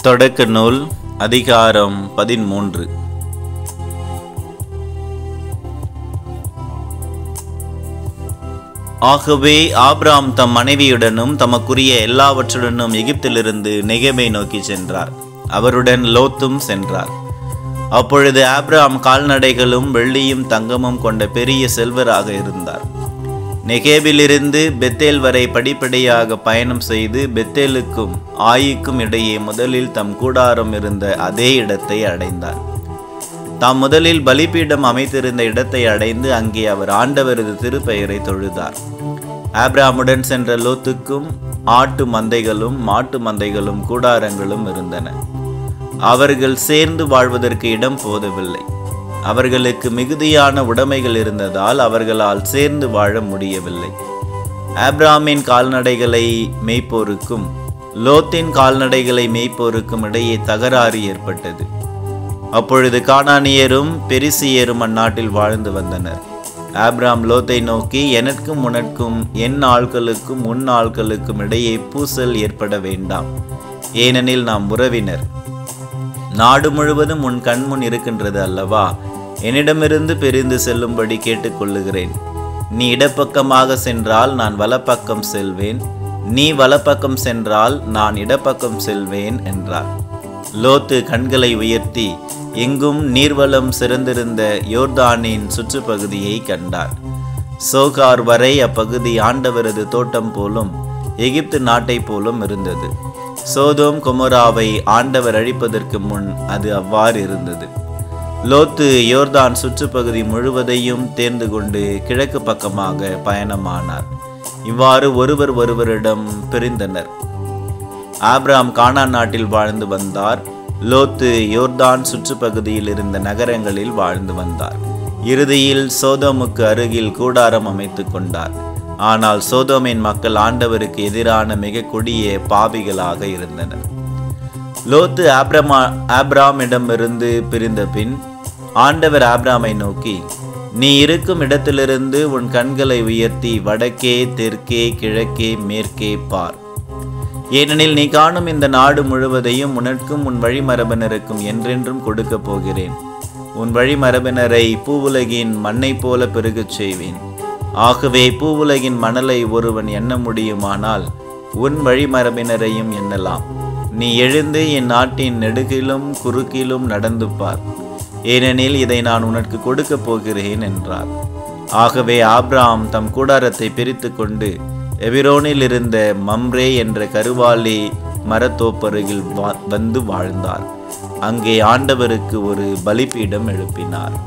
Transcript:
தொடக்க நூல் அதிகாரம் 13. ஆகவே ஆபிராம் தம் மனைவியுடனும் தமக்குரிய எல்லாவற்றுடனும் எகிப்திலிருந்து நெகேபை நோக்கி சென்றார். அவருடன் லோத்தும் சென்றார். அப்பொழுது ஆபிராம் கால்நடைகளும் வெள்ளியும் தங்கமும் கொண்ட பெரிய செல்வராக இருந்தார். நெகேபிலிருந்து பெத்தேல் வரை படிப்படியாக பயணம் செய்து பெத்தேலுக்கும் ஆயிக்கும் இடையே முதலில் தம் கூடாரம் இருந்த அதே இடத்தை அடைந்தார். தாம் முதலில் பலிபீடம் அமைத்திருந்த இடத்தை அடைந்து அங்கே அவர் ஆண்டவரது திருப்பெயரை தொழுதார். ஆபிராமுடன் சென்ற லோத்துக்கும் ஆட்டு மந்தைகளும் மாட்டு மந்தைகளும் கூடாரங்களும் இருந்தன. அவர்கள் சேர்ந்து வாழ்வதற்கு இடம் போதவில்லை. அவர்களுக்கு மிகுதியான உடைமைகள் இருந்ததால் அவர்களால் சேர்ந்து வாழ முடியவில்லை. ஆபிராமின் கால்நடைகளை மேய்ப்போருக்கும் லோத்தின் கால்நடைகளை மேய்ப்போருக்கும் இடையே தகராறு ஏற்பட்டது. அப்பொழுது கானானியரும் பெரிசியரும் அந்நாட்டில் வாழ்ந்து வந்தனர். ஆபிராம் லோத்தை நோக்கி, எனக்கும் உனக்கும் என் ஆட்களுக்கும் உன் ஆட்களுக்கும் இடையே பூசல் ஏற்பட வேண்டாம், ஏனெனில் நாம் உறவினர். நாடு முழுவதும் உன் கண்முன் இருக்கின்றது அல்லவா? என்னிடமிருந்து பிரிந்து செல்லும்படி கேட்டுக்கொள்ளுகிறேன். நீ இடப்பக்கமாக சென்றால் நான் வலப்பக்கம் செல்வேன், நீ வலப்பக்கம் சென்றால் நான் இடப்பக்கம் செல்வேன் என்றார். லோத்து கண்களை உயர்த்தி எங்கும் நீர்வளம் சிறந்திருந்த யோர்தானின் சுற்றுப்பகுதியை கண்டார். சோகார் வரை அப்பகுதி ஆண்டவரது தோட்டம் போலும் எகிப்து நாட்டை போலும் இருந்தது. சோதோம் கொமோராவை ஆண்டவர் அழிப்பதற்கு முன் அது அவ்வாறு இருந்தது. லோத்து யோர்தான் சுற்றுப்பகுதி முழுவதையும் தேர்ந்து கொண்டு கிழக்கு பக்கமாக பயணமானார். இவ்வாறு ஒருவரிடம் பிரிந்தனர். ஆபிராம் கானான் நாட்டில் வாழ்ந்து வந்தார். லோத்து யோர்தான் சுற்றுப்பகுதியில் இருந்த நகரங்களில் வாழ்ந்து வந்தார். இறுதியில் சோதோமுக்கு அருகில் கூடாரம் அமைத்து கொண்டார். ஆனால் சோதோமின் மக்கள் ஆண்டவருக்கு எதிரான மிக கொடிய பாவிகளாக இருந்தனர். லோத்து ஆபிராமிடமிருந்து பிரிந்த பின் ஆண்டவர் ஆபிராமை நோக்கி, நீ இருக்கும் இடத்திலிருந்து உன் கண்களை உயர்த்தி வடக்கே தெற்கே கிழக்கே மேற்கே பார். ஏனெனில் நீ காணும் இந்த நாடு முழுவதையும் உனக்கும் உன் வழிமரபினருக்கும் என்றென்றும் கொடுக்க போகிறேன். உன் வழிமரபினரை பூவுலகின் மண்ணை போல பெருகச் செய்வேன். ஆகவே பூவுலகின் மணலை ஒருவன் எண்ண முடியுமானால் உன் வழிமரபினரையும் எண்ணலாம். நீ எழுந்து என் நாட்டின் நெடுகிலும் குறுக்கிலும் நடந்து பார், ஏனெனில் இதை நான் உனக்கு கொடுக்க போகிறேன் என்றார். ஆகவே ஆபிராம் தம் கூடாரத்தை பிரித்து கொண்டு எபிரோனில் இருந்த மம்ரே என்ற கருவாலி மரத்தோப்பருகில் வந்து வாழ்ந்தார். அங்கே ஆண்டவருக்கு ஒரு பலிபீடம் எழுப்பினார்.